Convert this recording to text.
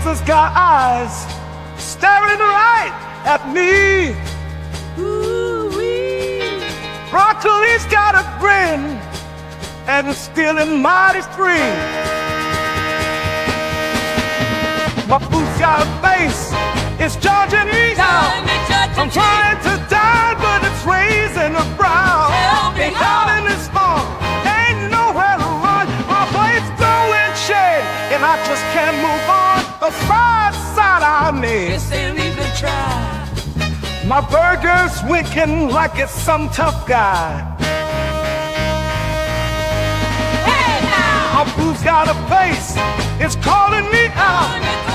pizza's got eyes staring right at me. Ooh-wee. Broccoli's got a grin and it's feeling mighty free. My food's got a face, it's charging me out. I'm trying to die, but it's raising a brow. Ain't out in this fog, ain't nowhere to run. My plate's going shade, and I just can't move on. A fried side-eye me. Yes, they'll even try. My burger's winking like it's some tough guy. Hey now! My food's got a face, it's calling me out.